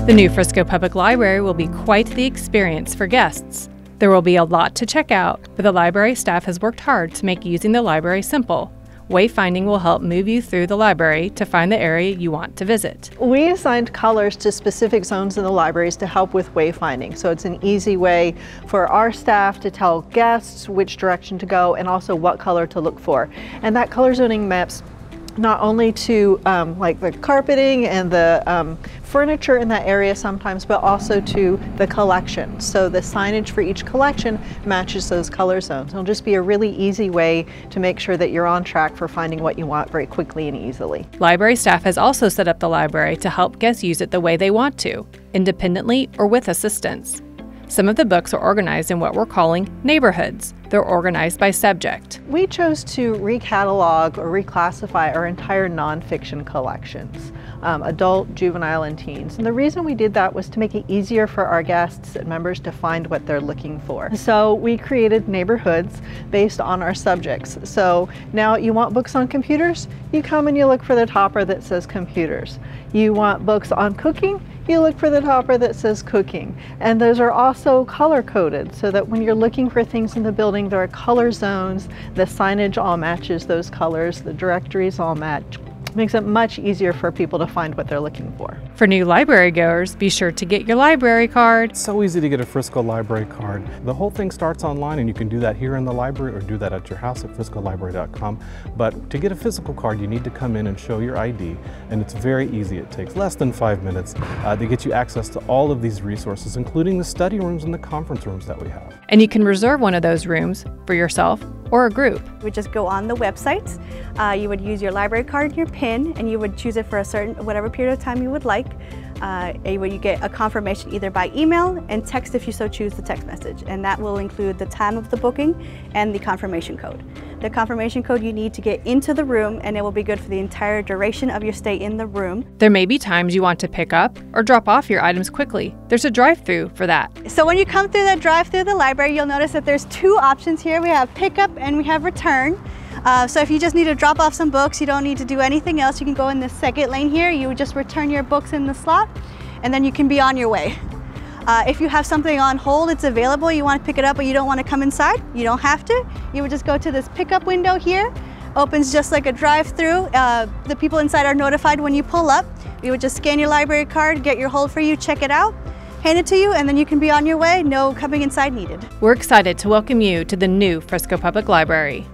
The new Frisco Public Library will be quite the experience for guests. There will be a lot to check out, but the library staff has worked hard to make using the library simple. Wayfinding will help move you through the library to find the area you want to visit. We assigned colors to specific zones in the libraries to help with wayfinding, so it's an easy way for our staff to tell guests which direction to go and also what color to look for. And that color zoning maps not only to like the carpeting and the furniture in that area sometimes, but also to the collection. So the signage for each collection matches those color zones. It'll just be a really easy way to make sure that you're on track for finding what you want very quickly and easily. Library staff has also set up the library to help guests use it the way they want to, independently or with assistance. Some of the books are organized in what we're calling neighborhoods. They're organized by subject. We chose to recatalog or reclassify our entire nonfiction collections, adult, juvenile, and teens. And the reason we did that was to make it easier for our guests and members to find what they're looking for. So we created neighborhoods based on our subjects. So now you want books on computers? You come and you look for the topper that says computers. You want books on cooking? You look for the topper that says cooking. And those are also color coded so that when you're looking for things in the building, there are color zones, the signage all matches those colors, the directories all match. Makes it much easier for people to find what they're looking for. For new library goers, be sure to get your library card. It's so easy to get a Frisco library card. The whole thing starts online, and you can do that here in the library or do that at your house at friscolibrary.com. But to get a physical card, you need to come in and show your ID, and it's very easy. It takes less than 5 minutes to get you access to all of these resources, including the study rooms and the conference rooms that we have. And you can reserve one of those rooms for yourself or a group. You would just go on the website, you would use your library card and your PIN, and you would choose it for a certain, whatever period of time you would like. You get a confirmation either by email and text if you so choose the text message, and that will include the time of the booking and the confirmation code. The confirmation code you need to get into the room, and it will be good for the entire duration of your stay in the room. There may be times you want to pick up or drop off your items quickly. There's a drive-through for that. So when you come through that drive-through of the library, you'll notice that there's two options here. We have pickup and we have return. So if you just need to drop off some books, you don't need to do anything else. You can go in the second lane here. You would just return your books in the slot, and then you can be on your way. If you have something on hold, it's available, you want to pick it up but you don't want to come inside, you don't have to. You would just go to this pickup window here. Opens just like a drive-through. The people inside are notified when you pull up. You would just scan your library card, get your hold for you, check it out, hand it to you, and then you can be on your way. No coming inside needed. We're excited to welcome you to the new Frisco Public Library.